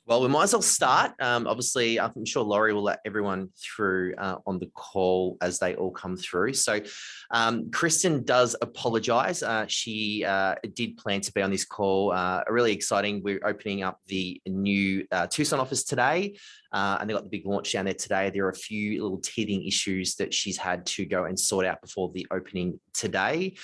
Well, we might as well start. Obviously, I'm sure Laurie will let everyone through on the call as they all come through. So Kristen does apologise. She did plan to be on this call. Really exciting. We're opening up the new Tucson office today. And they got the big launch down there today. There are a few little teething issues that she's had to go and sort out before the opening today.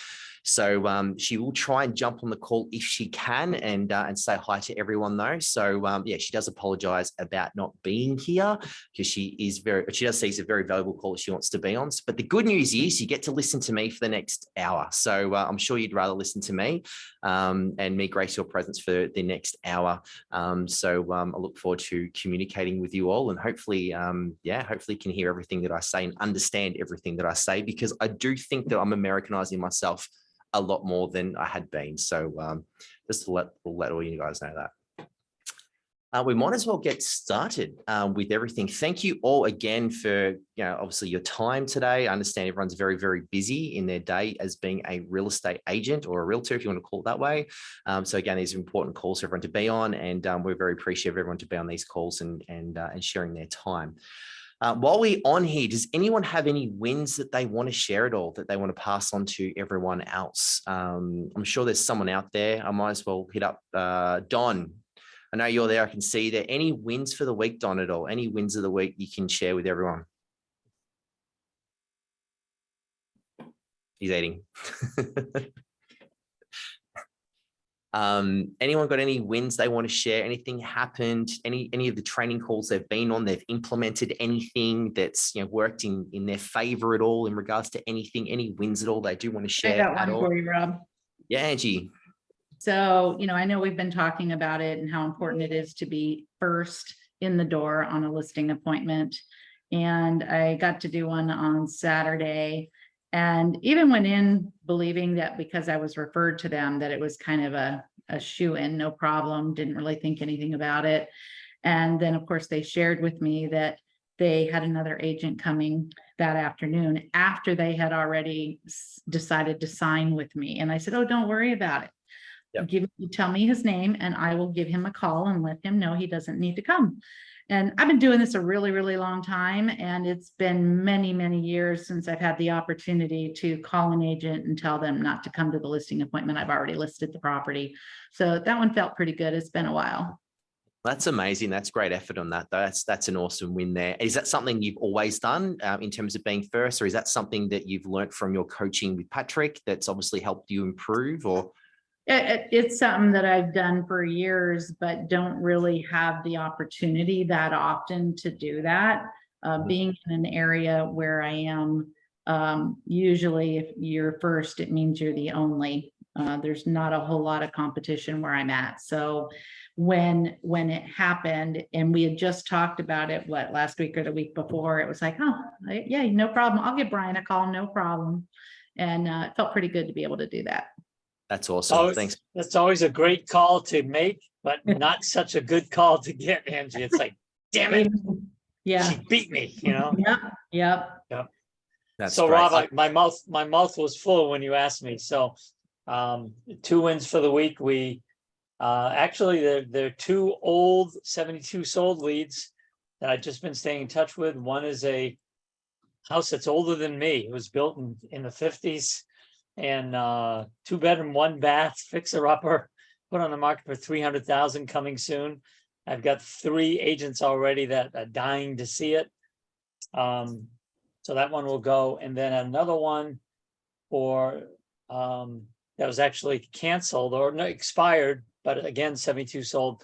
So she will try and jump on the call if she can and say hi to everyone though. So yeah, she does apologize about not being here because she does see it's a very valuable call she wants to be on. But the good news is you get to listen to me for the next hour. So I'm sure you'd rather listen to me and me grace your presence for the next hour. So I look forward to communicating with you all and hopefully, hopefully you can hear everything that I say and understand everything that I say, because I do think that I'm Americanizing myself a lot more than I had been. So just to let all you guys know that. We might as well get started with everything. Thank you all again for, obviously your time today. I understand everyone's very, very busy in their day as being a real estate agent or a realtor, if you want to call it that way. So again, these are important calls for everyone to be on, and we're very appreciative of everyone to be on these calls and sharing their time. While we're on here, does anyone have any wins that they want to share at all, that they want to pass on to everyone else? I'm sure there's someone out there. I might as well hit up Don. I know you're there. I can see there. Any wins for the week, Don, at all? Any wins of the week you can share with everyone? He's eating. Anyone got any wins they want to share? Anything happened? Any of the training calls they've been on, they've implemented anything that's worked in their favor at all in regards to anything, any wins at all they do want to share? I got one for you, Rob. Yeah, Angie. So, I know we've been talking about it and how important it is to be first in the door on a listing appointment. And I got to do one on Saturday, and even went in believing that because I was referred to them that it was kind of a shoo-in, no problem, didn't really think anything about it. And then of course they shared with me that they had another agent coming that afternoon after they had already decided to sign with me. And I said, oh, don't worry about it. Yep. You tell me his name and I will give him a call and let him know he doesn't need to come. And I've been doing this a really, really long time. And it's been many, many years since I've had the opportunity to call an agent and tell them not to come to the listing appointment. I've already listed the property. So that one felt pretty good. It's been a while. That's amazing. That's great effort on that. That's an awesome win there. Is that something you've always done in terms of being first, or is that something that you've learned from your coaching with Patrick that's obviously helped you improve? Or it's something that I've done for years, but don't really have the opportunity that often to do that. Being in an area where I am, usually if you're first, it means you're the only. There's not a whole lot of competition where I'm at. So when it happened and we had just talked about it, last week or the week before, it was like, oh, yeah, no problem. I'll give Brian a call, no problem. And it felt pretty good to be able to do that. That's awesome. Thanks. That's always a great call to make, but not such a good call to get, Angie. It's like, damn it. Yeah. She beat me, Yep. That's so great. Rob, my mouth was full when you asked me. So 2 wins for the week. We actually they're 2 old 72 sold leads that I've just been staying in touch with. One is a house that's older than me. It was built in the 50s. And 2-bedroom, 1-bath, fixer-upper, put on the market for $300,000 coming soon. I've got 3 agents already that are dying to see it. So that one will go. And then another one that was actually canceled or expired, but again, 72 sold.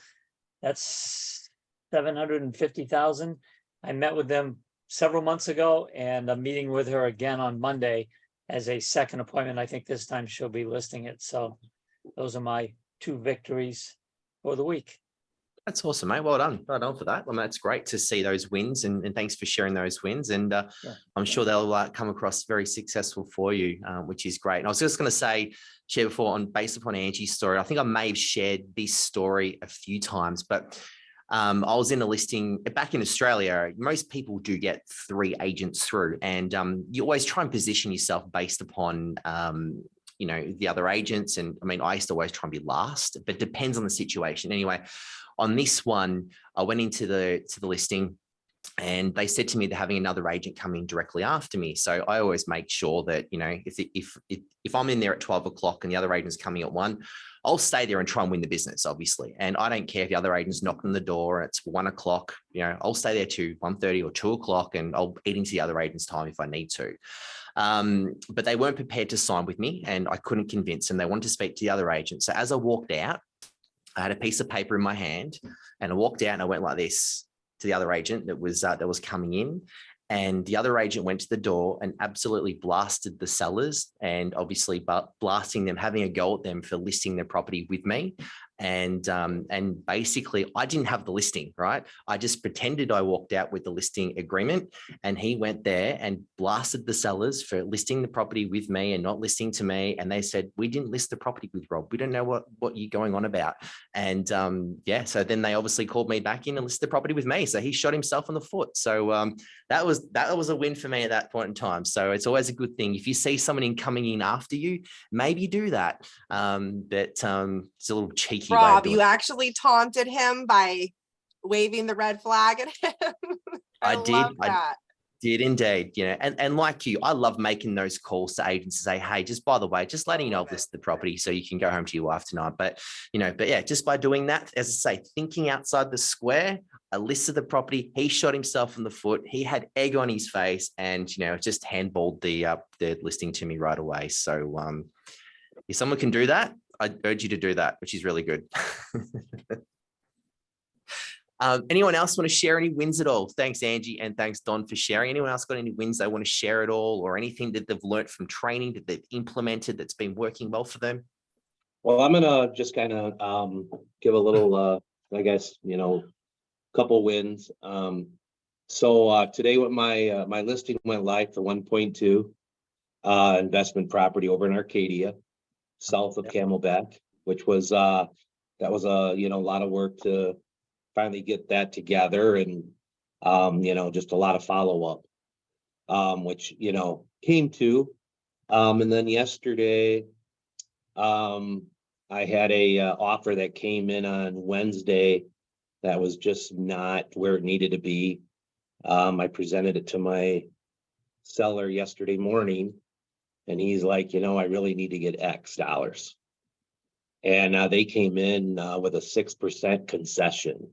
That's $750,000. I met with them several months ago, and I'm meeting with her again on Monday as a second appointment. I think this time she'll be listing it. So those are my 2 victories for the week. That's awesome, mate. Well done. Well done for that. Well, that's great to see those wins, and thanks for sharing those wins. And I'm sure they'll come across very successful for you, which is great. And I was just going to share before based upon Angie's story, I think I may have shared this story a few times, but I was in a listing back in Australia. Most people do get 3 agents through, and you always try and position yourself based upon you know, the other agents. And I mean, I used to always try and be last, but it depends on the situation. Anyway, on this one, I went into the listing, and they said to me they're having another agent coming directly after me. So I always make sure that, you know, if I'm in there at 12 o'clock and the other agent's coming at 1, I'll stay there and try and win the business, obviously. And I don't care if the other agent's knocking on the door and it's 1 o'clock, you know, I'll stay there to 1:30 or 2 o'clock, and I'll eat into the other agent's time if I need to. But they weren't prepared to sign with me, and I couldn't convince them. They wanted to speak to the other agent. So as I walked out, I had a piece of paper in my hand, and I walked out and I went like this to the other agent that was coming in. And the other agent went to the door and absolutely blasted the sellers, and obviously blasting them, having a go at them for listing their property with me. And basically I didn't have the listing, right? I just pretended I walked out with the listing agreement, and he went there and blasted the sellers for listing the property with me and not listening to me. And they said, we didn't list the property with Rob. We don't know what you're going on about. And yeah, so then they obviously called me back in and listed the property with me. So he shot himself in the foot. So that was a win for me at that point in time. So it's always a good thing. If you see someone coming in after you, maybe do that. It's a little cheeky. Rob, you actually taunted him by waving the red flag at him. I love that. Did indeed, you know, and like you, I love making those calls to agents to say, hey, just by the way, just letting you know I've listed the property so you can go home to your wife tonight. But, you know, but yeah, just by doing that, as I say, thinking outside the square, I listed the property, he shot himself in the foot, he had egg on his face, and, you know, just handballed the listing to me right away. So if someone can do that, I urge you to do that, which is really good. Anyone else want to share any wins at all? Thanks, Angie, and thanks, Don, for sharing. Anyone else got any wins they want to share at all, or anything that they've learned from training that they've implemented that's been working well for them? Well, I'm gonna just kind of give a little, I guess, you know, couple wins. So today, with my listing went live for 1.2 investment property over in Arcadia, south of Camelback, which was that was a lot of work to finally get that together, and just a lot of follow up, which came to, and then yesterday I had a offer that came in on Wednesday that was just not where it needed to be. I presented it to my seller yesterday morning, and he's like, I really need to get X dollars. And they came in with a 6% concession.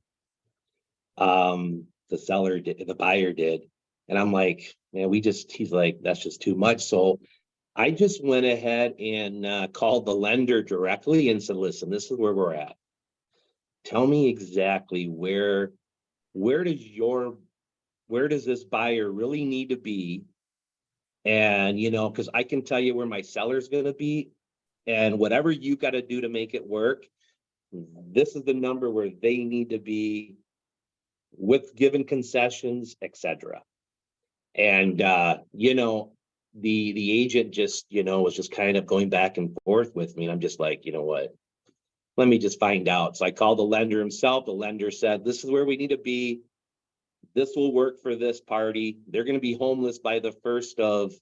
The seller did, the buyer did. And I'm like, man, he's like, that's just too much. So I just went ahead and called the lender directly and said, listen, this is where we're at. Tell me exactly where does this buyer really need to be? And, because I can tell you where my seller's going to be, and whatever you got to do to make it work, this is the number where they need to be with given concessions, etc. And, the agent just, was just kind of going back and forth with me. And I'm just like, you know what? Let me just find out. So I called the lender himself. The lender said, this is where we need to be. This will work for this party. They're going to be homeless by the 1st of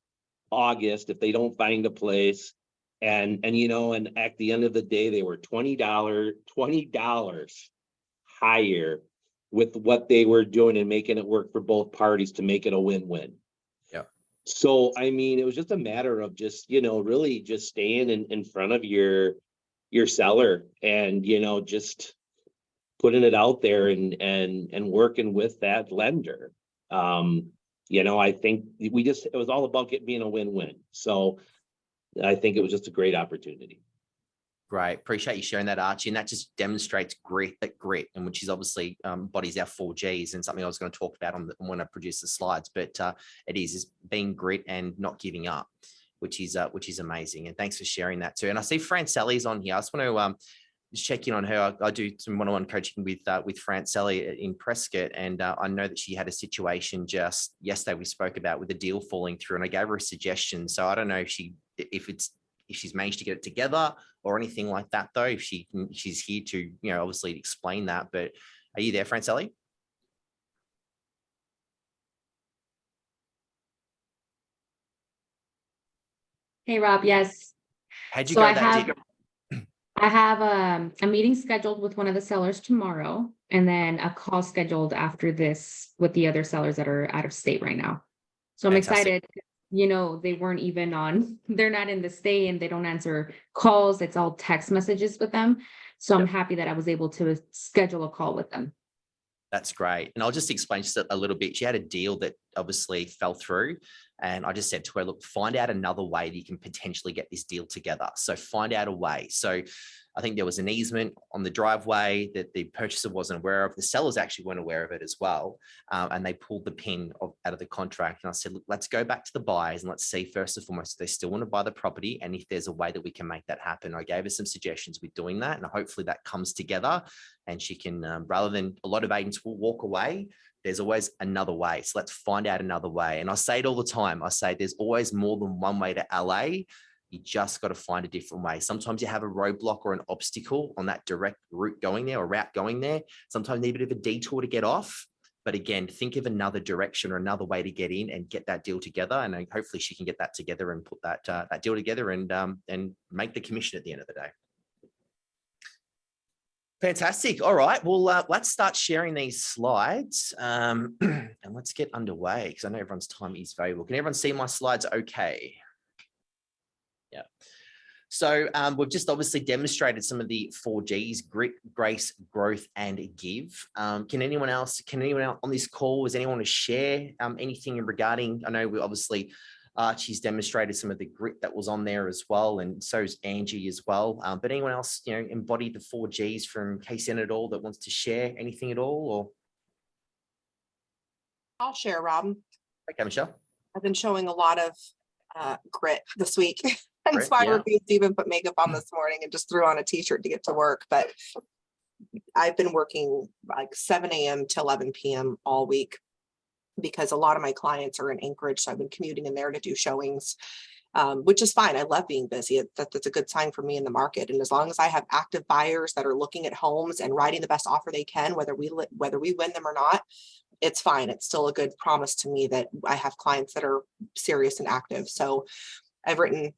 August if they don't find a place. And at the end of the day, they were $20 higher with what they were doing and making it work for both parties to make it a win-win. Yeah. So, I mean, it was just a matter of just, really just staying in front of your seller and, just putting it out there and working with that lender. I think it was all about it being a win-win. So I think it was just a great opportunity. Great. Appreciate you sharing that, Archie. And that just demonstrates grit, and which is obviously embodies our 4Gs, and something I was going to talk about when I produce the slides. But it is being grit and not giving up, which is amazing. And thanks for sharing that too. And I see Francelli's on here. I just want to just check in on her. I do some one-on-one coaching with Francelli in Prescott, and I know that she had a situation just yesterday we spoke about with a deal falling through, and I gave her a suggestion. So I don't know if she's managed to get it together or anything like that, though. If she's here to, obviously explain that. But are you there, Francelli? Hey, Rob. Yes. How'd you So go I that have, deal? I have a meeting scheduled with one of the sellers tomorrow, and then a call scheduled after this with the other sellers that are out of state right now. So I'm Fantastic. excited. You know, they weren't even on, they're not in the state and they don't answer calls. It's all text messages with them. So I'm Yep. happy that I was able to schedule a call with them. That's great. And I'll just explain just a little bit. She had a deal that obviously fell through. And I just said to her, look, find out another way that you can potentially get this deal together. So find out a way. So I think there was an easement on the driveway that the purchaser wasn't aware of. The sellers actually weren't aware of it as well. And they pulled the pin out of the contract. And I said, look, let's go back to the buyers and let's see first and foremost, if they still want to buy the property. And if there's a way that we can make that happen. I gave her some suggestions with doing that. And hopefully that comes together and she can, rather than a lot of agents will walk away, there's always another way. So let's find out another way. And I say it all the time. I say there's always more than one way to LA. You just got to find a different way. Sometimes you have a roadblock or an obstacle on that direct route going there or route going there. Sometimes you need a bit of a detour to get off. But again, think of another direction or another way to get in and get that deal together. And then hopefully she can get that together and put that deal together and make the commission at the end of the day. Fantastic. All right. Well, let's start sharing these slides and let's get underway because I know everyone's time is valuable. Can everyone see my slides okay? Yeah. So we've just obviously demonstrated some of the 4Gs: grit, grace, growth, and give. Can anyone else on this call, does anyone want to share anything regarding, I know we obviously Archie's demonstrated some of the grit that was on there as well, and so is Angie as well. But anyone else, embodied the 4Gs from KCN at all that wants to share anything at all? Or I'll share, Rob. okay, Michelle. I've been showing a lot of grit this week. Hence Grit, why I yeah. refused to even put makeup on this morning and just threw on a t-shirt to get to work. But I've been working like 7 a.m. to 11 p.m. all week because a lot of my clients are in Anchorage. So I've been commuting in there to do showings, which is fine. I love being busy. That's a good sign for me in the market. And as long as I have active buyers that are looking at homes and writing the best offer they can, whether we win them or not, it's fine. It's still a good promise to me that I have clients that are serious and active. So I've written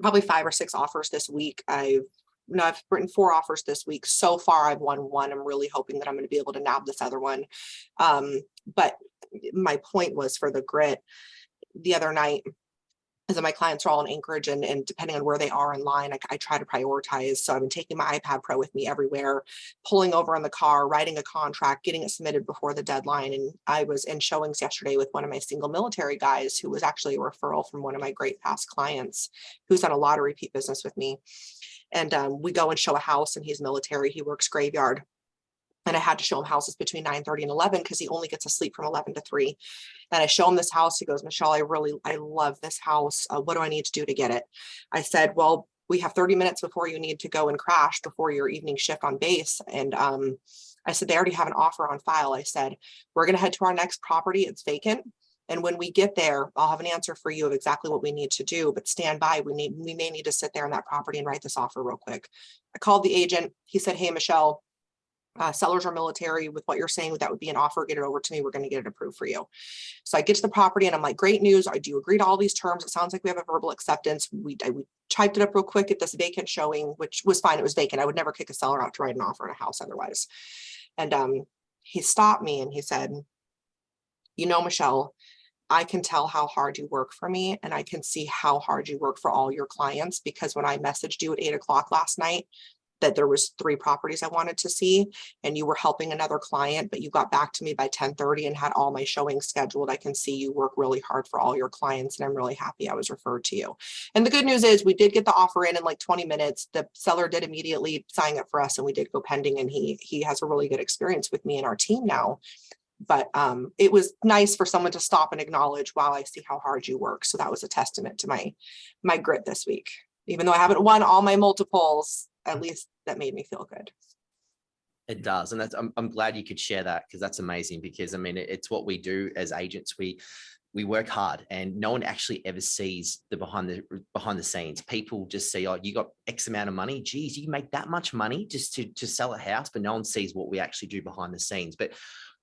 probably 5 or 6 offers this week. I've written 4 offers this week. So far, I've won 1. I'm really hoping that I'm going to be able to nab this other one. But my point was for the grit the other night, is that my clients are all in Anchorage and depending on where they are in line, I try to prioritize. So I've been taking my iPad Pro with me everywhere, pulling over in the car, writing a contract, getting it submitted before the deadline. And I was in showings yesterday with one of my single military guys who was actually a referral from one of my great past clients who's done a lot of repeat business with me. And we go and show a house and he's military. He works graveyard. And I had to show him houses between 9:30 and 11 because he only gets to sleep from 11 to 3. And I show him this house. He goes, Michelle, I love this house. What do I need to do to get it? I said, well, we have 30 minutes before you need to go and crash before your evening shift on base. And I said, they already have an offer on file. I said, we're going to head to our next property. It's vacant. And when we get there, I'll have an answer for you of exactly what we need to do, but stand by. We may need to sit there on that property and write this offer real quick. I called the agent. He said, hey, Michelle, sellers are military. With what you're saying, that would be an offer. Get it over to me. We're going to get it approved for you. So I get to the property and I'm like, great news. I do agree to all these terms. It sounds like we have a verbal acceptance. We typed it up real quick at this vacant showing, which was fine. It was vacant. I would never kick a seller out to write an offer on a house otherwise. And he stopped me and he said, Michelle, I can tell how hard you work for me and I can see how hard you work for all your clients, because when I messaged you at 8 o'clock last night that there was 3 properties I wanted to see and you were helping another client, but you got back to me by 10:30 and had all my showings scheduled. I can see you work really hard for all your clients and I'm really happy I was referred to you. And the good news is we did get the offer in like 20 minutes. The seller did immediately sign it for us and we did go pending, and he has a really good experience with me and our team now. But it was nice for someone to stop and acknowledge, wow, I see how hard you work. So that was a testament to my grit this week. Even though I haven't won all my multiples, at least that made me feel good. It does. And I'm glad you could share that, because that's amazing, because I mean, it's what we do as agents. We work hard and no one actually ever sees the behind the scenes. People just see, oh, you got X amount of money. Geez, you make that much money just to sell a house, but no one sees what we actually do behind the scenes. But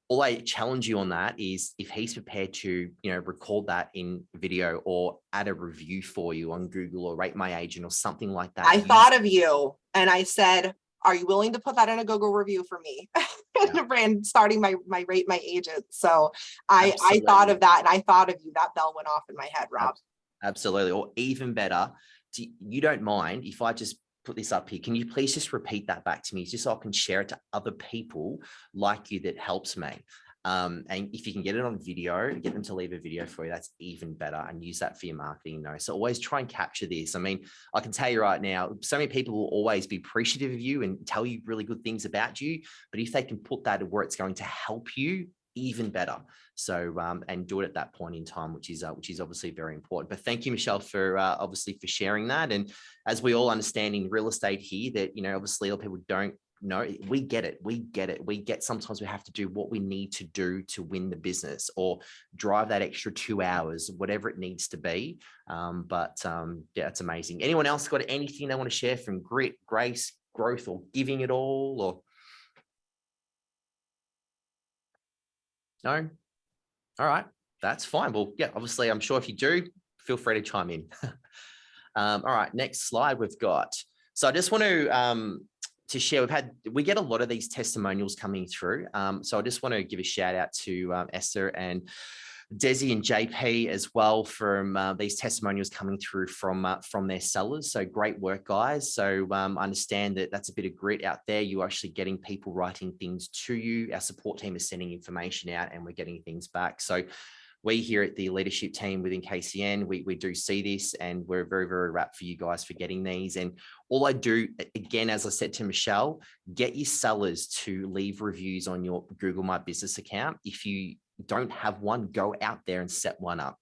all I challenge you on that is if he's prepared to, record that in video or add a review for you on Google or Rate My Agent or something like that. I thought of you and I said, are you willing to put that in a Google review for me? And starting my Rate My Agent. So I thought of that and I thought of you. That bell went off in my head, Rob. Absolutely. Or even better, you don't mind if I just put this up here. Can you please just repeat that back to me just so I can share it to other people like you that helps me? And if you can get it on video, get them to leave a video for you, that's even better, and use that for your marketing. So always try and capture this. I mean, I can tell you right now, so many people will always be appreciative of you and tell you really good things about you. But if they can put that where it's going to help you, even better. So, and do it at that point in time, which is obviously very important. But thank you, Michelle, for obviously for sharing that. And as we all understand in real estate here, that, obviously a lot of people don't know, we get it. We get sometimes we have to do what we need to do to win the business or drive that extra 2 hours, whatever it needs to be. Yeah, it's amazing. Anyone else got anything they want to share from grit, grace, growth, or giving it all, or? No? All right, that's fine. Well, yeah, obviously, I'm sure if you do, feel free to chime in. All right, next slide we've got. So I just want to share, we get a lot of these testimonials coming through. So I just want to give a shout out to Esther and Desi and JP as well from these testimonials coming through from their sellers. So great work, guys. So I understand that that's a bit of grit out there. You're actually getting people writing things to you. Our support team is sending information out and we're getting things back. So we here at the leadership team within KCN, we do see this, and we're very, very wrapped for you guys for getting these. And all I do, again, as I said to Michelle, get your sellers to leave reviews on your Google My Business account. If you don't have one, go out there and set one up.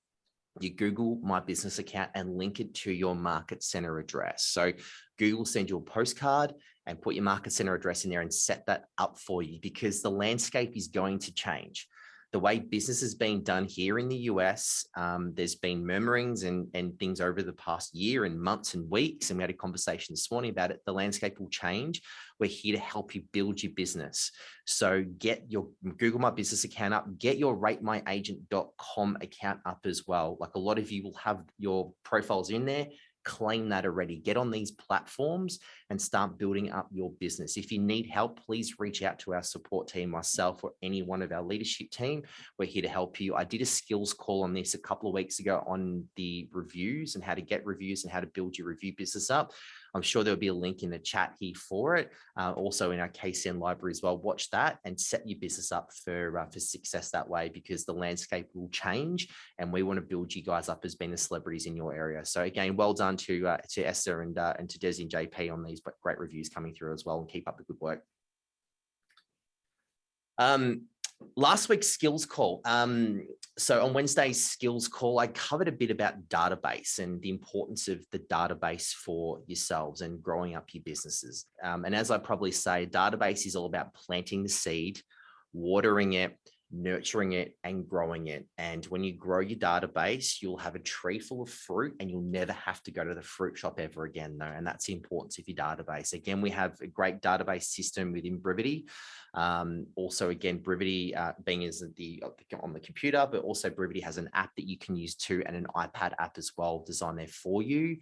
You Google My Business account and link it to your market center address. So Google will send you a postcard and put your market center address in there and set that up for you, because the landscape is going to change. The way business is being done here in the US, there's been murmurings and things over the past year and months and weeks. And we had a conversation this morning about it. The landscape will change. We're here to help you build your business. So get your Google My Business account up, get your ratemyagent.com account up as well. Like a lot of you will have your profiles in there. Claim that already. Get on these platforms and start building up your business. If you need help, please reach out to our support team, myself, or any one of our leadership team. We're here to help you. I did a skills call on this a couple of weeks ago on the reviews and how to get reviews and how to build your review business up. I'm sure there'll be a link in the chat here for it. Also in our KCN library as well. Watch that and set your business up for success that way, because the landscape will change and we want to build you guys up as being the celebrities in your area. So again, well done to Esther and to Desi and JP on these great reviews coming through as well, and keep up the good work. Last week's skills call. So on Wednesday's skills call, I covered a bit about database and the importance of the database for yourselves and growing up your businesses. And as I probably say, database is all about planting the seed, watering it, nurturing it, and growing it. And when you grow your database, you'll have a tree full of fruit and you'll never have to go to the fruit shop ever again, though. And that's the importance of your database. Again, we have a great database system within Brivity. Also, again, Brivity being is on the computer, but also Brivity has an app that you can use too, and an iPad app as well designed there for you.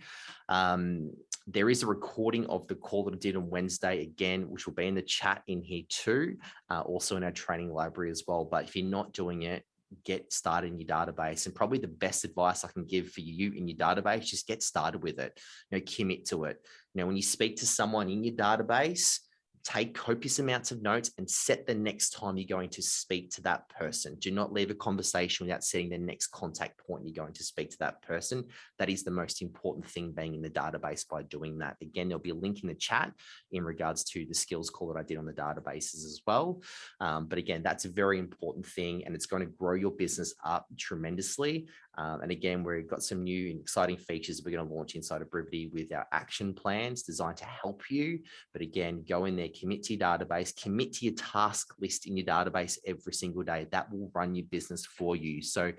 There is a recording of the call that I did on Wednesday, again, which will be in the chat in here too, also in our training library as well. But if you're not doing it, get started in your database. And probably the best advice I can give for you in your database, just get started with it. Commit to it. When you speak to someone in your database, take copious amounts of notes and set the next time you're going to speak to that person. Do not leave a conversation without setting the next contact point you're going to speak to that person. That is the most important thing, being in the database by doing that. Again, there'll be a link in the chat in regards to the skills call that I did on the databases as well. But again, that's a very important thing, and it's going to grow your business up tremendously. And again, we've got some new and exciting features we're going to launch inside of Brivity with our action plans designed to help you. But again, go in there, commit to your database, commit to your task list in your database every single day. That will run your business for you. So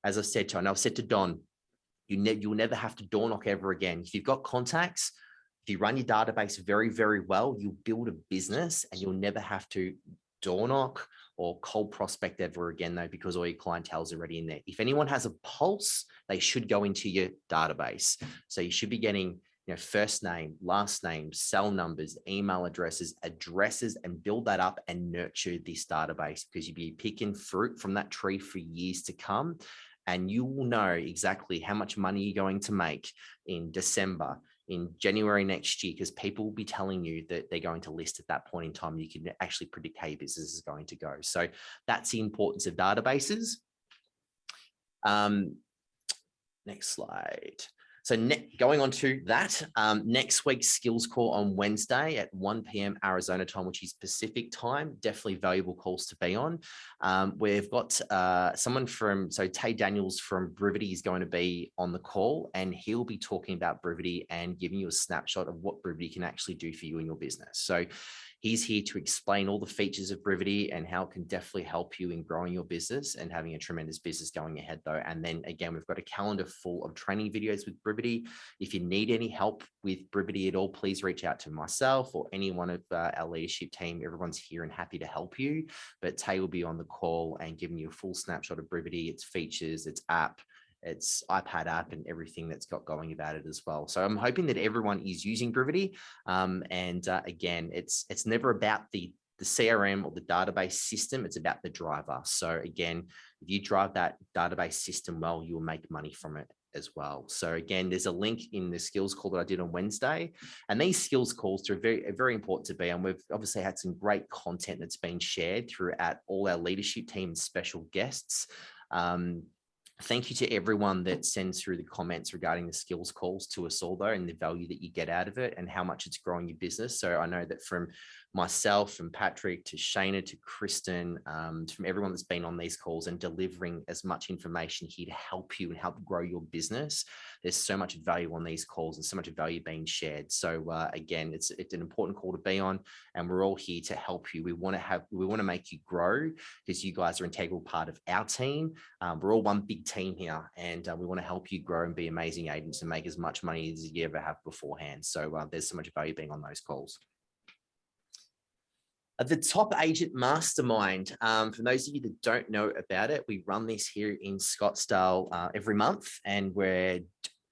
as I said to, and I've said to Don, you'll never have to door knock ever again. If you've got contacts, if you run your database very, very well, you'll build a business and you'll never have to door knock or cold prospect ever again, though, because all your clientele is already in there. If anyone has a pulse, they should go into your database. So you should be getting, you know, first name, last name, cell numbers, email addresses, and build that up and nurture this database, because you'll be picking fruit from that tree for years to come. And you will know exactly how much money you're going to make in December, in January next year, because people will be telling you that they're going to list at that point in time. You can actually predict how your business is going to go. So that's the importance of databases. Next slide. So going on to that, next week's skills call on Wednesday at 1 p.m. Arizona time, which is Pacific time. Definitely valuable calls to be on. We've got someone from, so Tay Daniels from Brivity is going to be on the call, and he'll be talking about Brivity and giving you a snapshot of what Brivity can actually do for you in your business. So he's here to explain all the features of Brivity and how it can definitely help you in growing your business and having a tremendous business going ahead, though. And then again, we've got a calendar full of training videos with Brivity. If you need any help with Brivity at all, please reach out to myself or any one of our leadership team. Everyone's here and happy to help you. But Tay will be on the call and giving you a full snapshot of Brivity, its features, its app, its iPad app, and everything that's got going about it as well. So I'm hoping that everyone is using Brivity. Again, it's never about the CRM or the database system. It's about the driver. So again, if you drive that database system well, you will make money from it as well. So again, there's a link in the skills call that I did on Wednesday, and these skills calls are very important to be on. We've obviously had some great content that's been shared throughout all our leadership team and special guests. Thank you to everyone that sends through the comments regarding the skills calls to us all, though, and the value that you get out of it and how much it's growing your business. So I know that from myself, from Patrick to Shana to Kristen, from everyone that's been on these calls and delivering as much information here to help you and help grow your business, there's so much value on these calls and so much value being shared. So again, it's an important call to be on, and we're all here to help you. We want to make you grow, because you guys are an integral part of our team. We're all one big team here, and we want to help you grow and be amazing agents and make as much money as you ever have beforehand. So there's so much value being on those calls. The Top Agent Mastermind, for those of you that don't know about it, we run this here in Scottsdale every month, and we're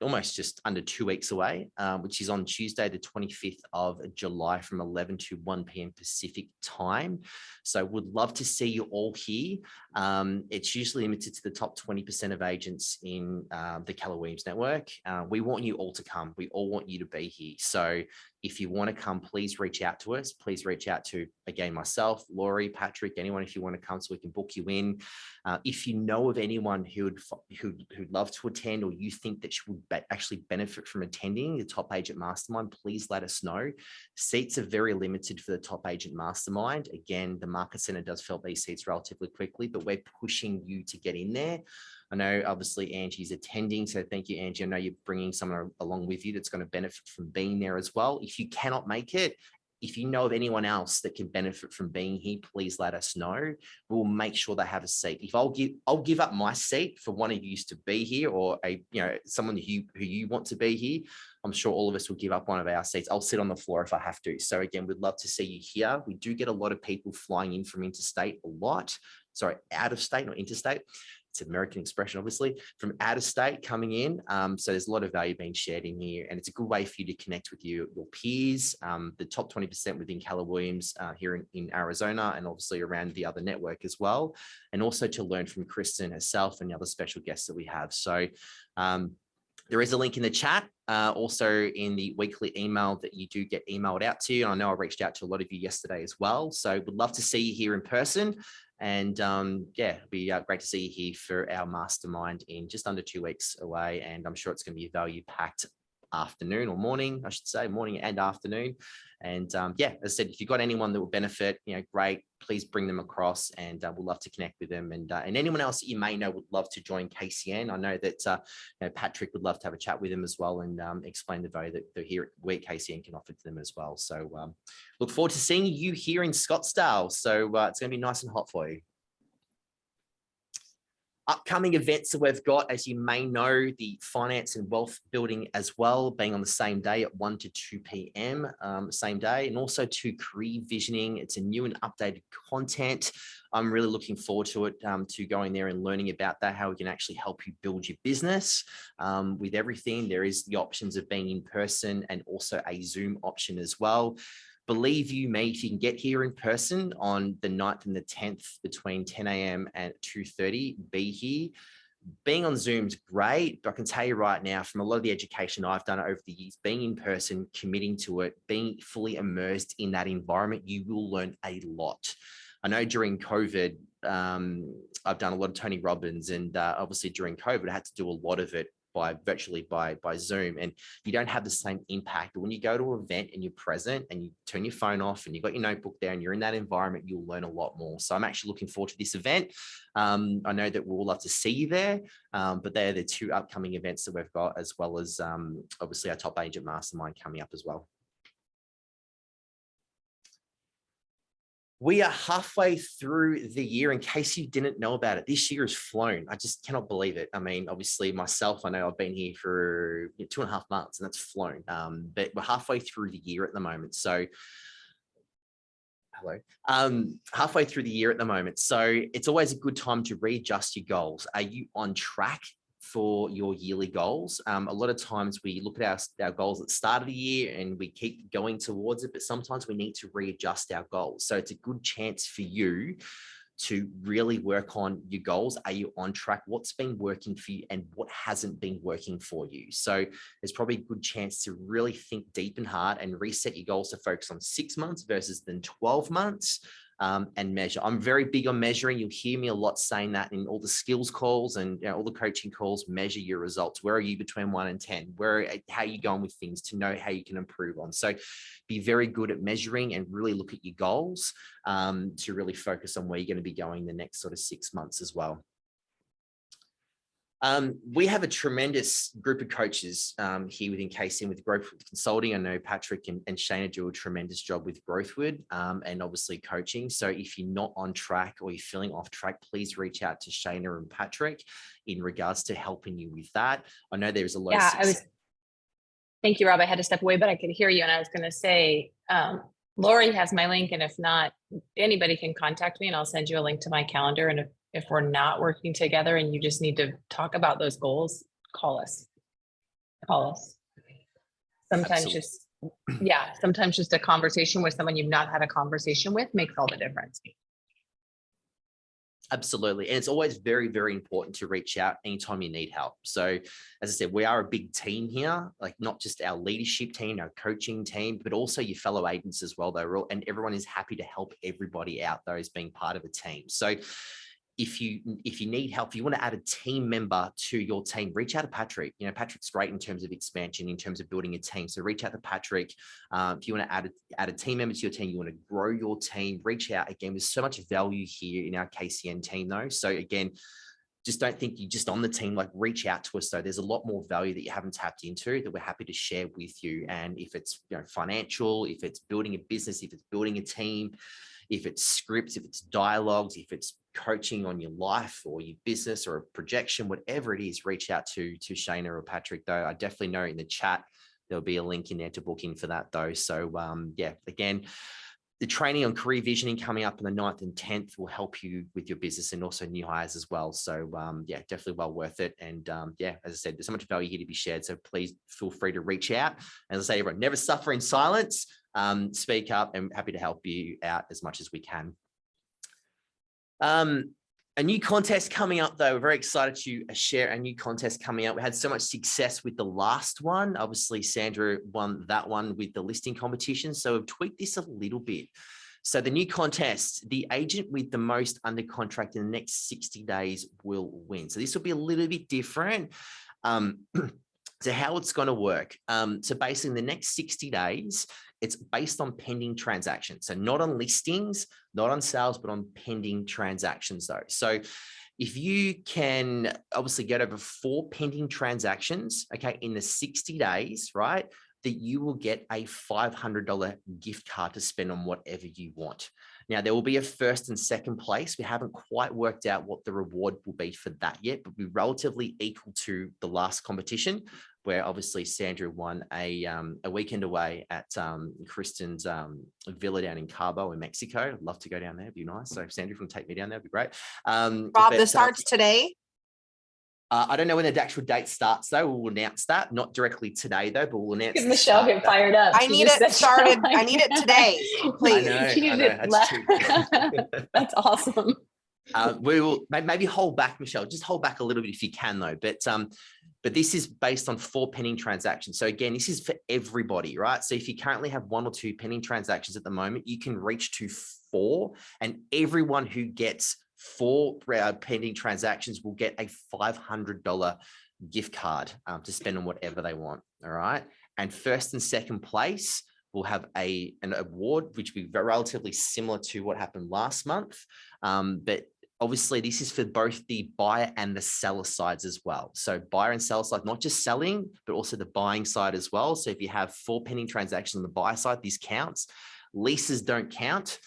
almost just under 2 weeks away, which is on Tuesday, the 25th of July from 11 to 1 p.m. Pacific time. So would love to see you all here. It's usually limited to the top 20% of agents in the Keller Williams network. We want you all to come. We all want you to be here. So if you want to come, please reach out to us. Please reach out to, again, myself, Laurie, Patrick, anyone, if you want to come so we can book you in. If you know of anyone who'd love to attend, or you think that would actually benefit from attending the Top Agent Mastermind, please let us know. Seats are very limited for the Top Agent Mastermind. Again, the Market Center does fill these seats relatively quickly, but we're pushing you to get in there. I know obviously Angie's attending, so thank you, Angie. I know you're bringing someone along with you that's going to benefit from being there as well. If you cannot make it, if you know of anyone else that can benefit from being here, please let us know. We'll make sure they have a seat. If I'll give up my seat for one of you to be here, or someone who you want to be here, I'm sure all of us will give up one of our seats. I'll sit on the floor if I have to. So again, we'd love to see you here. We do get a lot of people flying in from out of state, not interstate. It's an American expression, obviously, from out of state coming in. So there's a lot of value being shared in here, and it's a good way for you to connect with your peers, the top 20% within Keller Williams here in Arizona, and obviously around the other network as well, and also to learn from Kristen herself and the other special guests that we have. So there is a link in the chat, also in the weekly email that you do get emailed out to you. And I know I reached out to a lot of you yesterday as well. So would love to see you here in person. And it'd be great to see you here for our mastermind in just under 2 weeks away. And I'm sure it's going to be a value-packed afternoon, or morning, I should say, morning and afternoon. And as I said, if you've got anyone that will benefit, great, please bring them across, and we'll love to connect with them. And anyone else that you may know would love to join KCN. I know that Patrick would love to have a chat with them as well, and explain the value that here where KCN can offer to them as well. So look forward to seeing you here in Scottsdale. So it's going to be nice and hot for you. Upcoming events that we've got, as you may know, the finance and wealth building as well, being on the same day at 1 to 2 p.m. Same day, and also to career visioning. It's a new and updated content. I'm really looking forward to it, to going there and learning about that, how we can actually help you build your business. With everything, there is the options of being in person and also a Zoom option as well. Believe you me, if you can get here in person on the 9th and the 10th between 10 a.m. and 2:30, be here. Being on Zoom's great, but I can tell you right now, from a lot of the education I've done over the years, being in person, committing to it, being fully immersed in that environment, you will learn a lot. I know during COVID, I've done a lot of Tony Robbins, and obviously during COVID, I had to do a lot of it virtually by Zoom, and you don't have the same impact. But when you go to an event and you're present and you turn your phone off and you've got your notebook there and you're in that environment, you'll learn a lot more. So I'm actually looking forward to this event. I know that we'll love to see you there, but they're the 2 upcoming events that we've got, as well as obviously our Top Agent Mastermind coming up as well. We are halfway through the year. In case you didn't know about it, this year has flown. I just cannot believe it. I mean, obviously myself, I know I've been here for 2.5 months and that's flown. But we're halfway through the year at the moment. So halfway through the year at the moment. So it's always a good time to readjust your goals. Are you on track for your yearly goals? A lot of times we look at our goals at the start of the year and we keep going towards it, but sometimes we need to readjust our goals. So it's a good chance for you to really work on your goals. Are you on track? What's been working for you and what hasn't been working for you? So there's probably a good chance to really think deep and hard and reset your goals to focus on 6 months versus then 12 months. And measure. I'm very big on measuring. You'll hear me a lot saying that in all the skills calls and all the coaching calls. Measure your results. Where are you between 1 and 10? How are you going with things to know how you can improve on? So be very good at measuring and really look at your goals to really focus on where you're going to be going the next sort of 6 months as well. We have a tremendous group of coaches here within KCN with Growthwood Consulting. I know Patrick and Shana do a tremendous job with Growthwood and obviously coaching. So if you're not on track or you're feeling off track, please reach out to Shana and Patrick in regards to helping you with that. I know there's a lot of success. Thank you, Rob. I had to step away, but I could hear you. And I was going to say, Lori has my link. And if not, anybody can contact me and I'll send you a link to my calendar. And if we're not working together and you just need to talk about those goals, call us. Sometimes sometimes just a conversation with someone you've not had a conversation with makes all the difference. Absolutely. And it's always very, very important to reach out anytime you need help. So as I said, we are a big team here, like not just our leadership team, our coaching team, but also your fellow agents as well. And everyone is happy to help everybody out, those being part of a team. So if you need help, if you want to add a team member to your team, reach out to Patrick. You know, Patrick's great in terms of expansion, in terms of building a team. So reach out to Patrick. If you want to add a team member to your team, you want to grow your team, reach out. Again, there's so much value here in our KCN team though. So again, just don't think you're just on the team, like reach out to us though. There's a lot more value that you haven't tapped into that we're happy to share with you. And if it's financial, if it's building a business, if it's building a team, if it's scripts, if it's dialogues, if it's coaching on your life or your business or a projection, whatever it is, reach out to Shana or Patrick though. I definitely know in the chat, there'll be a link in there to book in for that though. So yeah, again, the training on career visioning coming up on the 9th and 10th will help you with your business and also new hires as well. So yeah, definitely well worth it. And yeah, as I said, there's so much value here to be shared. So please feel free to reach out. As I say, everyone, never suffer in silence. Speak up and happy to help you out as much as we can. A new contest coming up though. We're very excited to share a new contest coming up. We had so much success with the last one. Obviously, Sandra won that one with the listing competition. So we've tweaked this a little bit. So the new contest, the agent with the most under contract in the next 60 days will win. So this will be a little bit different. So how it's going to work. So basically in the next 60 days, it's based on pending transactions. So not on listings, not on sales, but on pending transactions though. So if you can obviously get over 4 pending transactions, okay, in the 60 days, right, that you will get a $500 gift card to spend on whatever you want. Now, there will be a first and second place. We haven't quite worked out what the reward will be for that yet, but we're relatively equal to the last competition, where obviously Sandra won a weekend away at Kristen's villa down in Cabo in Mexico. I'd love to go down there. It'd be nice. So if Sandra, if you can take me down there, it'd be great. Rob, this starts today. I don't know when the actual date starts, though. We'll announce that. Not directly today, though, but we'll announce. Give the Michelle start get fired up. I She need just it said she started. liked I need it today, please. I She know, needed that's it That's awesome. We will maybe hold back, Michelle. Just hold back a little bit if you can, though. But this is based on 4 pending transactions. So again, this is for everybody, right? So if you currently have 1 or 2 pending transactions at the moment, you can reach to 4, and everyone who gets 4 pending transactions will get a $500 gift card to spend on whatever they want. All right. And first and second place will have an award, which will be relatively similar to what happened last month. But obviously this is for both the buyer and the seller sides as well. So buyer and seller side, not just selling, but also the buying side as well. So if you have 4 pending transactions on the buyer side, this counts. Leases don't count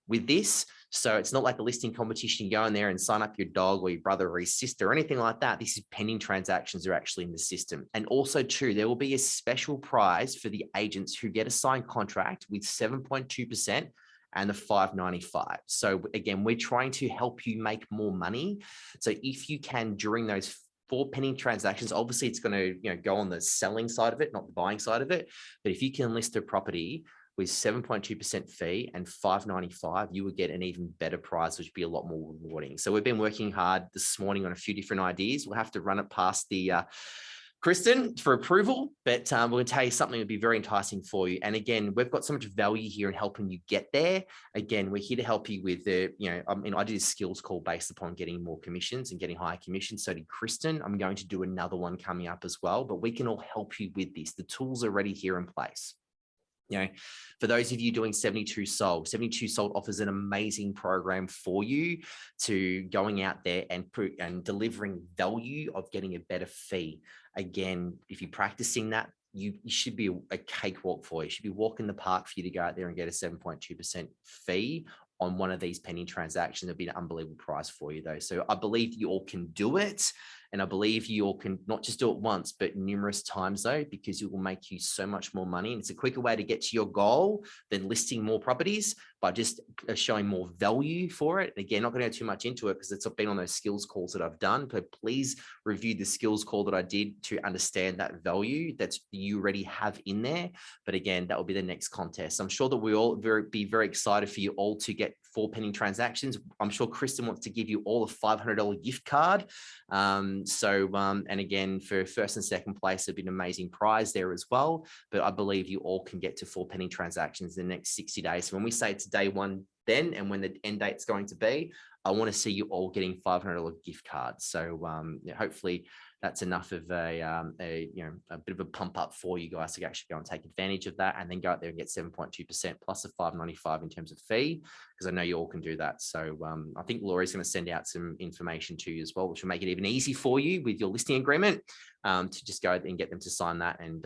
with this. So it's not like a listing competition. You go in there and sign up your dog or your brother or your sister or anything like that. This is pending transactions that are actually in the system. And also too, there will be a special prize for the agents who get a signed contract with 7.2% and the 595. So again, we're trying to help you make more money. So if you can, during those 4 pending transactions, obviously it's going to go on the selling side of it, not the buying side of it. But if you can list a property with 7.2% fee and 595, you would get an even better prize, which would be a lot more rewarding. So we've been working hard this morning on a few different ideas. We'll have to run it past the Kristen for approval, but we're going to tell you something that would be very enticing for you. And again, we've got so much value here in helping you get there. Again, we're here to help you with the, I did a skills call based upon getting more commissions and getting higher commissions. So did Kristen. I'm going to do another one coming up as well, but we can all help you with this. The tools are already here in place. For those of you doing 72 Sold offers an amazing program for you to going out there and delivering value of getting a better fee. Again, if you're practicing that, you should be a cakewalk for you. It should be walk in the park for you to go out there and get a 7.2% fee on one of these pending transactions. It'd be an unbelievable price for you though. So I believe you all can do it. And I believe you all can not just do it once, but numerous times though, because it will make you so much more money. And it's a quicker way to get to your goal than listing more properties by just showing more value for it. Again, not going to go too much into it because it's been on those skills calls that I've done, but please review the skills call that I did to understand that value that you already have in there. But again, that will be the next contest. I'm sure that we all be very excited for you all to get 4 pending transactions. I'm sure Kristen wants to give you all a $500 gift card. And again, for first and second place, it'd be an amazing prize there as well. But I believe you all can get to 4 pending transactions in the next 60 days. So when we say it's day 1 then, and when the end date's going to be, I want to see you all getting $500 gift cards. So hopefully that's enough of a bit of a pump up for you guys to actually go and take advantage of that, and then go out there and get 7.2% plus a 595 in terms of fee, because I know you all can do that. So I think Laurie's going to send out some information to you as well, which will make it even easy for you with your listing agreement to just go and get them to sign that. And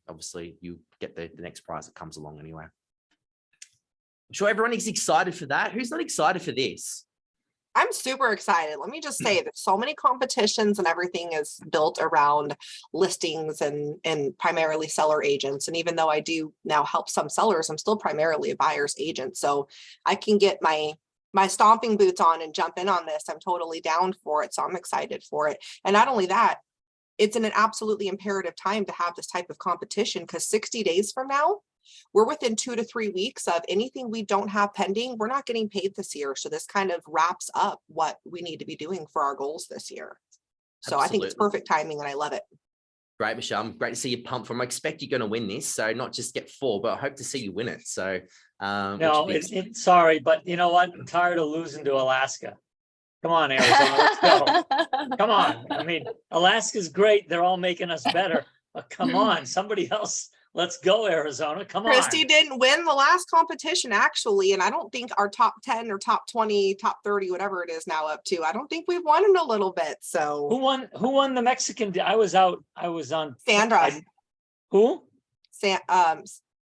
obviously you get the next prize that comes along anyway. I'm sure everyone is excited for that. Who's not excited for this? I'm super excited. Let me just say that so many competitions and everything is built around listings and primarily seller agents. And even though I do now help some sellers, I'm still primarily a buyer's agent. So I can get my stomping boots on and jump in on this. I'm totally down for it. So I'm excited for it. And not only that, it's an absolutely imperative time to have this type of competition, because 60 days from now, we're within 2 to 3 weeks of anything we don't have pending. We're not getting paid this year. So this kind of wraps up what we need to be doing for our goals this year. So I think it's perfect timing and I love it. Great, Michelle. I'm great to see you pumped for. I expect you're going to win this. So not just get 4, but I hope to see you win it. So no, sorry, but you know what? I'm tired of losing to Alaska. Come on, Arizona, let's go. Come on. I mean, Alaska's great. They're all making us better. But come on, somebody else. Let's go, Arizona. Come on. Christy didn't win the last competition, actually. And I don't think our top 10 or top 20, top 30, whatever it is now up to, I don't think we've won in a little bit. So who won the Mexican? I was on Sandra. Who? Sandra.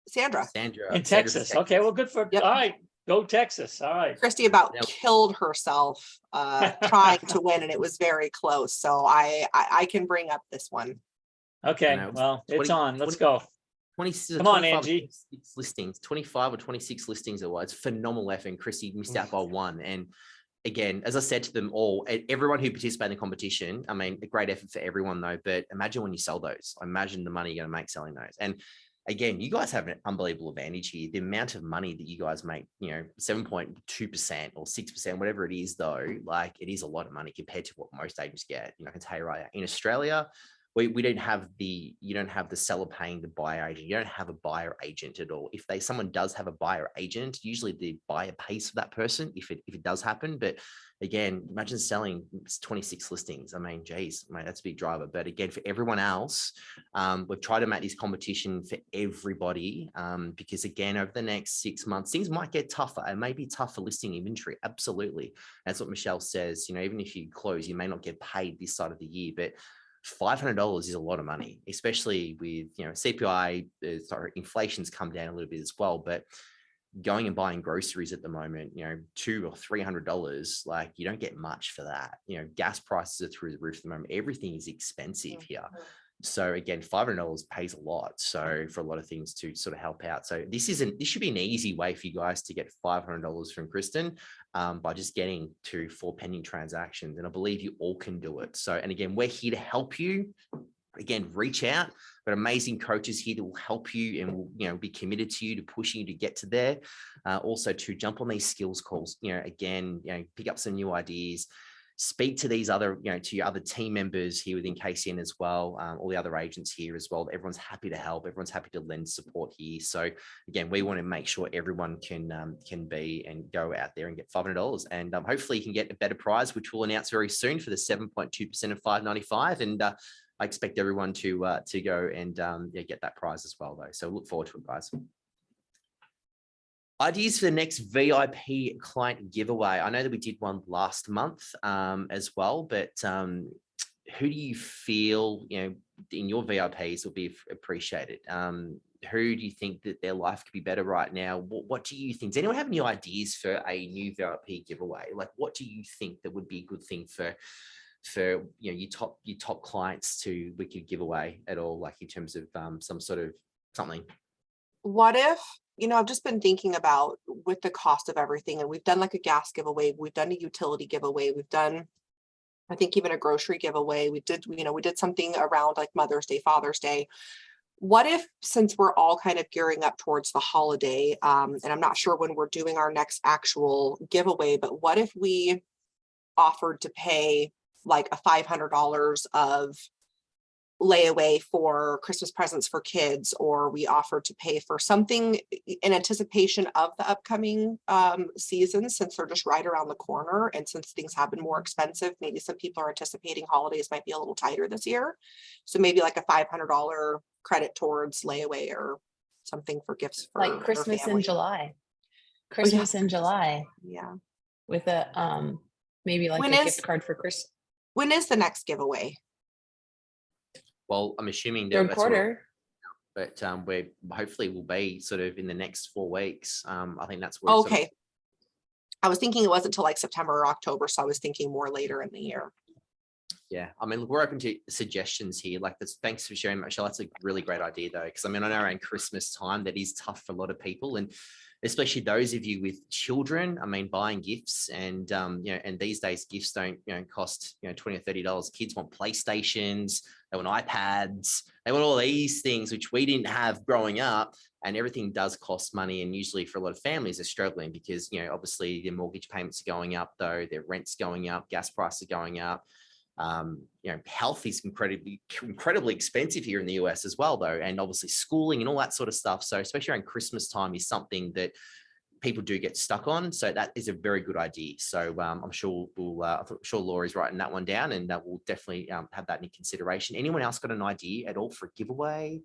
Sandra. In Sandra's Texas. Okay, well, good for, Yep. all right, go Texas. All right. Christy about Now- killed herself trying to win, and it was very close. So I can bring up this one. Okay, know, well, it's 20 on. Let's 20 go. 20, Come on, 25 or Angie. 26 listings, 25 or 26 listings it was. Phenomenal effort. And Chrissy missed out by one. And again, as I said to them all, everyone who participated in the competition, I mean, a great effort for everyone though, but imagine when you sell those, imagine the money you're going to make selling those. And again, you guys have an unbelievable advantage here. The amount of money that you guys make, 7.2% or 6%, whatever it is though, like it is a lot of money compared to what most agents get. I can tell you right now, in Australia, we don't have you don't have the seller paying the buyer agent. You don't have a buyer agent at all. If someone does have a buyer agent, usually the buyer pays for that person if it does happen. But again, imagine selling 26 listings. I mean, geez, mate, that's a big driver. But again, for everyone else, we've tried to make this competition for everybody because again, over the next 6 months, things might get tougher. It may be tougher listing inventory. Absolutely. That's what Michelle says. Even if you close, you may not get paid this side of the year, but $500 is a lot of money, especially with, CPI, inflation's come down a little bit as well, but going and buying groceries at the moment, $200 or $300, like you don't get much for that. Gas prices are through the roof at the moment. Everything is expensive here. So again, $500 pays a lot. So for a lot of things to sort of help out. So this should be an easy way for you guys to get $500 from Kristen by just getting to 4 pending transactions. And I believe you all can do it. So, and again, we're here to help you. Again, reach out. But amazing coaches here that will help you and will, be committed to you, to pushing you to get to there. Also to jump on these skills calls, again, pick up some new ideas. Speak to these other, to your other team members here within KCN as well, all the other agents here as well. Everyone's happy to help. Everyone's happy to lend support here. So again, we want to make sure everyone can be and go out there and get $500. And hopefully you can get a better prize, which we'll announce very soon for the 7.2% of $595. And I expect everyone to go and get that prize as well, though. So look forward to it, guys. Ideas for the next VIP client giveaway. I know that we did one last month as well, but who do you feel, in your VIPs will be appreciated? Who do you think that their life could be better right now? What do you think? Does anyone have any ideas for a new VIP giveaway? Like, what do you think that would be a good thing for your top clients we could give away at all, like in terms of some sort of something? What if, I've just been thinking about with the cost of everything, and we've done like a gas giveaway, we've done a utility giveaway, we've done, I think even a grocery giveaway. We did something around like Mother's Day, Father's Day. What if, since we're all kind of gearing up towards the holiday, and I'm not sure when we're doing our next actual giveaway, but what if we offered to pay like a $500 of layaway for Christmas presents for kids, or we offered to pay for something in anticipation of the upcoming season, since they're just right around the corner, and since things have been more expensive, maybe some people are anticipating holidays might be a little tighter this year. So maybe like a $500 credit towards layaway or something for gifts for Like Christmas in family. July. Christmas in July Yeah. with a maybe like When a is- gift card for Chris. When is the next giveaway? Well, I'm assuming that Third that's what- quarter. but we're hopefully will be sort of in the next 4 weeks. I think that's where. Okay. I was thinking it wasn't until like September or October, so I was thinking more later in the year. Yeah, I mean, look, we're open to suggestions here. Like this, thanks for sharing, Michelle. That's a really great idea, though, because I mean, I know around Christmas time that is tough for a lot of people, and especially those of you with children. I mean, buying gifts and and these days gifts don't cost $20 or $30. Kids want PlayStations, they want iPads, they want all these things which we didn't have growing up. And everything does cost money, and usually for a lot of families are struggling because obviously their mortgage payments are going up, though their rent's going up, gas prices are going up. Health is incredibly expensive here in the US as well, though, and obviously schooling and all that sort of stuff. So especially around Christmas time is something that people do get stuck on. So that is a very good idea. So I'm sure I'm sure Laura's writing that one down, and we'll definitely have that in consideration. Anyone else got an idea at all for a giveaway?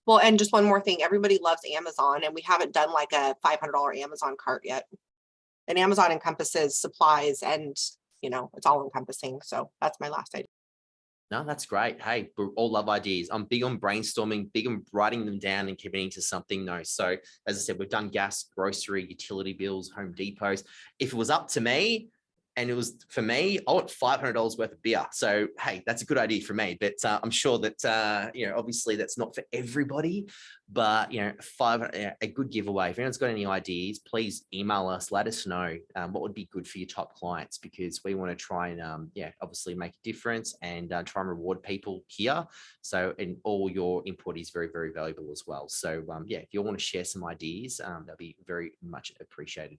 Well, and just one more thing, everybody loves Amazon, and we haven't done like a $500 Amazon cart yet. And Amazon encompasses supplies and, it's all encompassing. So that's my last idea. No, that's great. Hey, we all love ideas. I'm big on brainstorming, big on writing them down and committing to something. No, so as I said, we've done gas, grocery, utility bills, Home Depots. If it was up to me, and it was for me, I want $500 worth of beer. So hey, that's a good idea for me. But I'm sure that obviously that's not for everybody. But a good giveaway. If anyone's got any ideas, please email us. Let us know what would be good for your top clients, because we want to try and obviously make a difference and try and reward people here. So, and all your input is very, very valuable as well. So if you want to share some ideas, that'll be very much appreciated.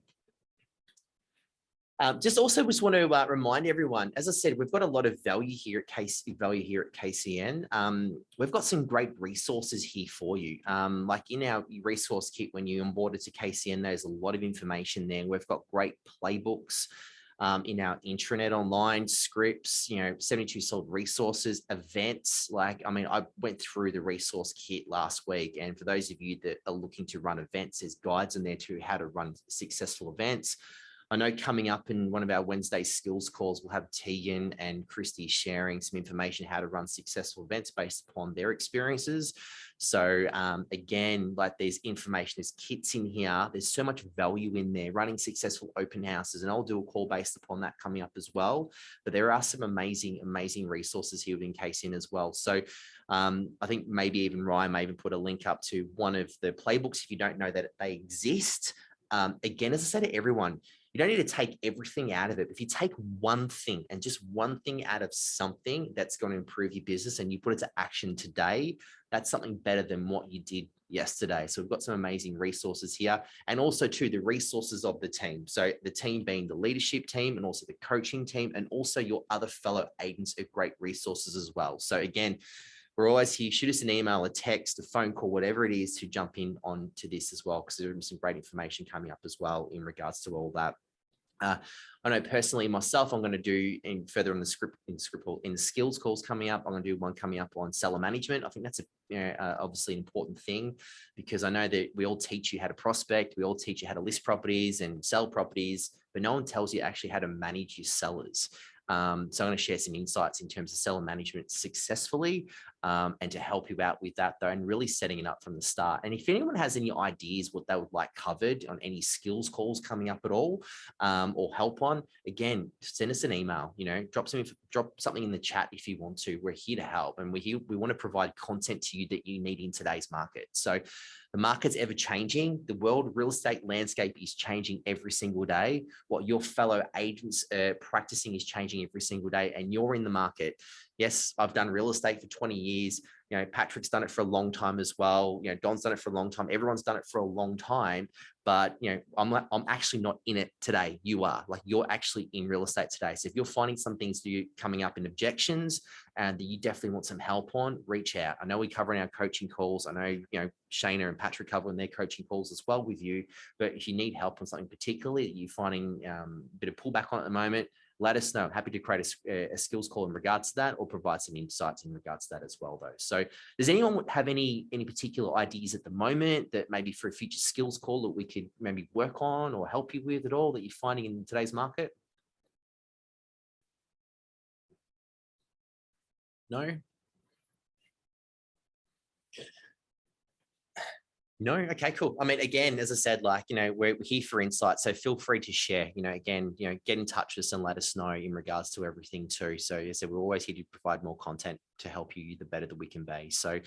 Just want to remind everyone, as I said, we've got a lot of value here at KCN. We've got some great resources here for you. Like in our resource kit, when you onboarded to KCN, there's a lot of information there. We've got great playbooks in our intranet online, scripts, 72 sold resources, events. I went through the resource kit last week. And for those of you that are looking to run events, there's guides in there to how to run successful events. I know coming up in one of our Wednesday skills calls, we'll have Tegan and Christy sharing some information how to run successful events based upon their experiences. So again, there's information, there's kits in here. There's so much value in there, running successful open houses. And I'll do a call based upon that coming up as well. But there are some amazing, amazing resources here within KCN as well. So I think maybe even Ryan may even put a link up to one of the playbooks if you don't know that they exist. Again, as I said to everyone, you don't need to take everything out of it. If you take one thing and just one thing out of something that's going to improve your business and you put it to action today, that's something better than what you did yesterday. So we've got some amazing resources here, and also too, the resources of the team. So the team being the leadership team and also the coaching team, and also your other fellow agents are great resources as well. So again, we're always here. Shoot us an email, a text, a phone call, whatever it is to jump in onto this as well, because there's some great information coming up as well in regards to all that. I know personally myself, I'm going to do further in the skills calls coming up. I'm going to do one coming up on seller management. I think that's obviously an important thing, because I know that we all teach you how to prospect. We all teach you how to list properties and sell properties, but no one tells you actually how to manage your sellers. So I'm going to share some insights in terms of seller management successfully, and to help you out with that though, and really setting it up from the start. And if anyone has any ideas what they would like covered on any skills calls coming up at all, or help on, again, send us an email, drop something in the chat if you want to. We're here to help, and we want to provide content to you that you need in today's market. So the market's ever changing. The world real estate landscape is changing every single day. What your fellow agents are practicing is changing every single day, and you're in the market. Yes, I've done real estate for 20 years. Patrick's done it for a long time as well. Don's done it for a long time. Everyone's done it for a long time. But I'm actually not in it today. You are. You're actually in real estate today. So if you're finding some things that you coming up in objections and that you definitely want some help on, reach out. I know we cover in our coaching calls. I know Shana and Patrick cover in their coaching calls as well with you. But if you need help on something particularly that you're finding a bit of pullback on at the moment, let us know. Happy to create a skills call in regards to that, or provide some insights in regards to that as well, though. So does anyone have any particular ideas at the moment that maybe for a future skills call that we could maybe work on or help you with at all that you're finding in today's market? No? No. Okay, cool. I mean, again, as I said, we're here for insight. So feel free to share, again, get in touch with us and let us know in regards to everything too. So as I said, we're always here to provide more content to help you the better that we can be. So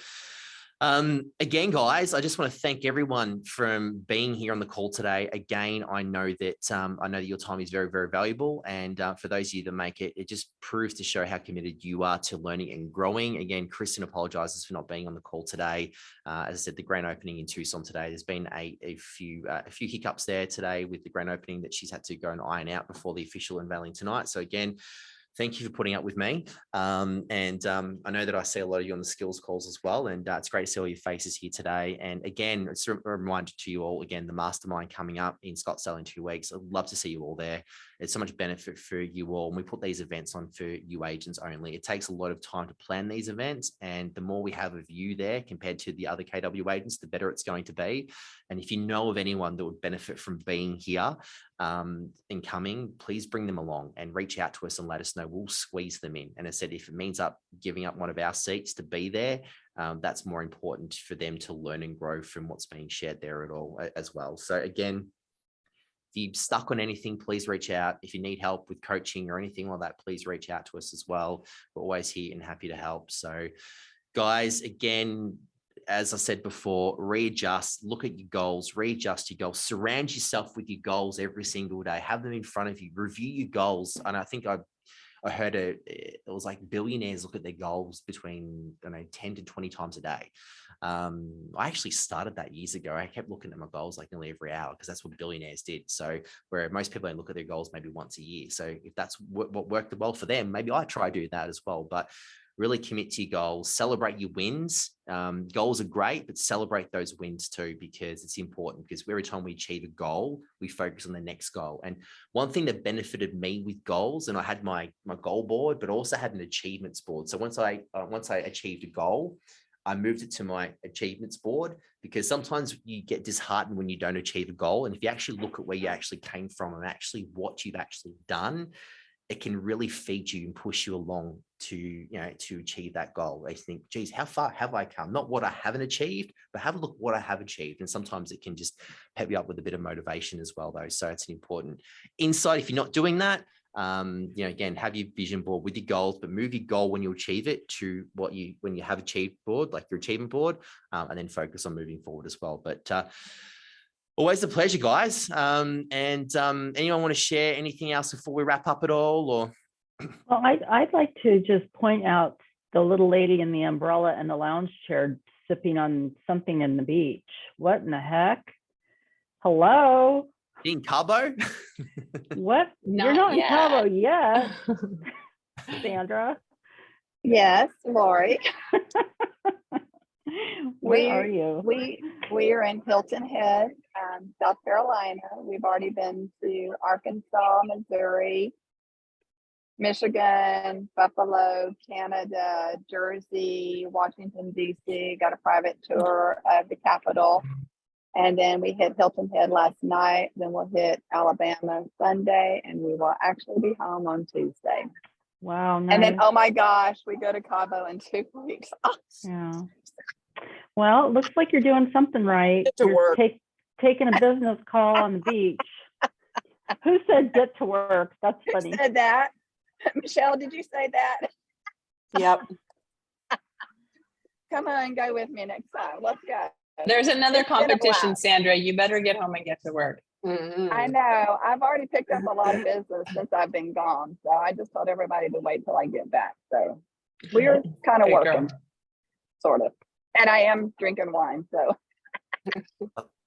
again, guys, I just want to thank everyone from being here on the call today. Again, I know that your time is very, very valuable. And for those of you that make it, it just proves to show how committed you are to learning and growing. Again, Kristen apologizes for not being on the call today. As I said, the grand opening in Tucson today, there's been a few hiccups there today with the grand opening that she's had to go and iron out before the official unveiling tonight. So again, thank you for putting up with me. I know that I see a lot of you on the skills calls as well. And it's great to see all your faces here today. And again, it's a reminder to you all, again, the mastermind coming up in Scottsdale in 2 weeks. I'd love to see you all there. It's so much benefit for you all. And we put these events on for you agents only. It takes a lot of time to plan these events. And the more we have of you there compared to the other KW agents, the better it's going to be. And if you know of anyone that would benefit from being here, incoming, please bring them along and reach out to us and let us know. We'll squeeze them in. And I said, if it means giving up one of our seats to be there, that's more important for them to learn and grow from what's being shared there at all as well. So again, if you're stuck on anything, please reach out. If you need help with coaching or anything like that, please reach out to us as well. We're always here and happy to help. So guys, again, as I said before, readjust, look at your goals, readjust your goals, surround yourself with your goals every single day, have them in front of you, review your goals. And I think I heard it was like billionaires look at their goals between 10 to 20 times a day. I actually started that years ago. I kept looking at my goals like nearly every hour because that's what billionaires did. So where most people don't look at their goals maybe once a year. So if that's what worked well for them, maybe I try to do that as well. But really commit to your goals, celebrate your wins. Goals are great, but celebrate those wins too, because it's important, because every time we achieve a goal, we focus on the next goal. And one thing that benefited me with goals, and I had my goal board, but also had an achievements board. So once I achieved a goal, I moved it to my achievements board, because sometimes you get disheartened when you don't achieve a goal. And if you actually look at where you actually came from and actually what you've actually done, it can really feed you and push you along to achieve that goal. I think, geez, how far have I come? Not what I haven't achieved, but have a look what I have achieved. And sometimes it can just pep you up with a bit of motivation as well, though. So it's an important insight. If you're not doing that, again, have your vision board with your goals, but move your goal when you achieve it to when you have achieved board, like your achievement board, and then focus on moving forward as well. But always a pleasure, guys. Anyone want to share anything else before we wrap up at all? Or Well, I'd like to just point out the little lady in the umbrella and the lounge chair sipping on something in the beach. What in the heck? Hello? in Cabo? What? You're Not not in yet. Cabo yet, Sandra. Yes, Lori. Where are you? We are in Hilton Head, South Carolina. We've already been to Arkansas, Missouri, Michigan, Buffalo, Canada, Jersey, Washington, D.C. Got a private tour of the Capitol. And then we hit Hilton Head last night. Then we'll hit Alabama Sunday, and we will actually be home on Tuesday. Wow. Nice. And then, oh my gosh, we go to Cabo in 2 weeks. Yeah. Well, it looks like you're doing something right. Get to You're work. taking a business call on the beach. Who said get to work? That's Who funny. said that? Michelle, did you say that? Yep. Come on, go with me next time. Let's go. There's another It's been a competition, blast. Sandra. You better get home and get to work. Mhm. I know. I've already picked up a lot of business since I've been gone. So I just told everybody to wait till I get back. So we're kind of Good girl. working, sort of. And I am drinking wine. So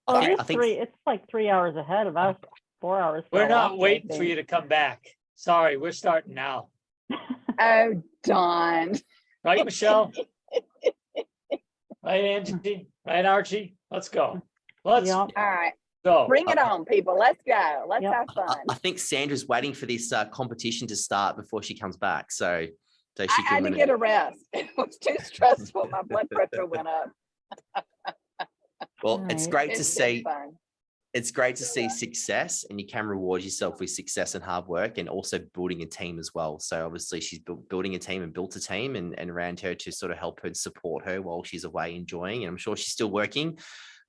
Oh, I it's think it's like 3 hours ahead of us. 4 hours. We're still not off, I waiting for think. you to come back. Sorry, we're starting now. oh Dawn. Right, Michelle? Right, Angie? Right, Archie? Let's go. Let's Yep. All right. go. Bring it on, people. Let's go. Let's Yep. have fun. I think Sandra's waiting for this competition to start before she comes back, so she I can had to win get it. a rest. It was too stressful. My blood pressure went up. Well, it's Alright. great to It's been see. fun. It's great to see success, and you can reward yourself with success and hard work, and also building a team as well. So obviously she's building a team and built a team and around her to sort of help her and support her while she's away enjoying. And I'm sure she's still working.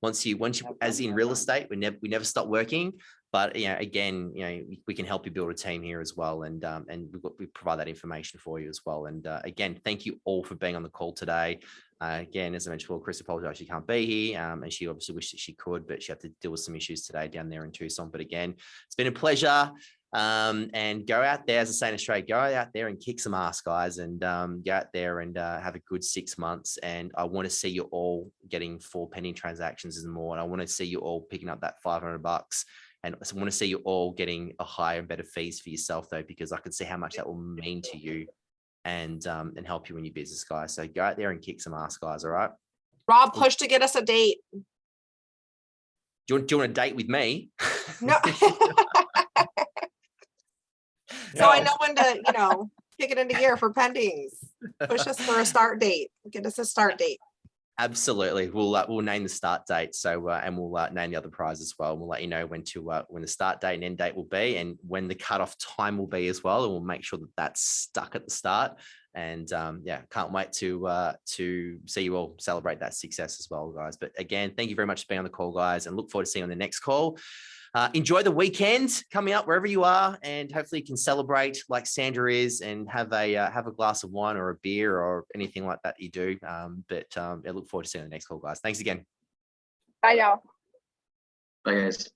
Once you, as in real estate, we never stop working. But again, we can help you build a team here as well, and we provide that information for you as well. And again, thank you all for being on the call today. Again, as I mentioned before, Chris apologized she can't be here, and she obviously wished that she could, but she had to deal with some issues today down there in Tucson. But again, it's been a pleasure. And go out there, as I say in Australia, go out there and kick some ass, guys, and go out there and have a good 6 months. And I want to see you all getting 4 pending transactions and more. And I want to see you all picking up that $500. And I want to see you all getting a higher and better fees for yourself, though, because I can see how much that will mean to you and help you in your business, guys. So go out there and kick some ass, guys. All right. Rob, push to get us a date. Do you want a date with me? No. So I know when to, kick it into gear for pendings. Push us for a start date. Get us a start date. Absolutely. We'll name the start date. So and we'll name the other prize as well. We'll let you know when the start date and end date will be, and when the cutoff time will be as well. And we'll make sure that that's stuck at the start. And yeah, can't wait to see you all celebrate that success as well, guys. But again, thank you very much for being on the call, guys, and look forward to seeing you on the next call. Enjoy the weekend coming up wherever you are, and hopefully you can celebrate like Sandra is and have a glass of wine or a beer or anything like that you do. I look forward to seeing you on the next call, guys. Thanks again. Bye, y'all. Bye, guys.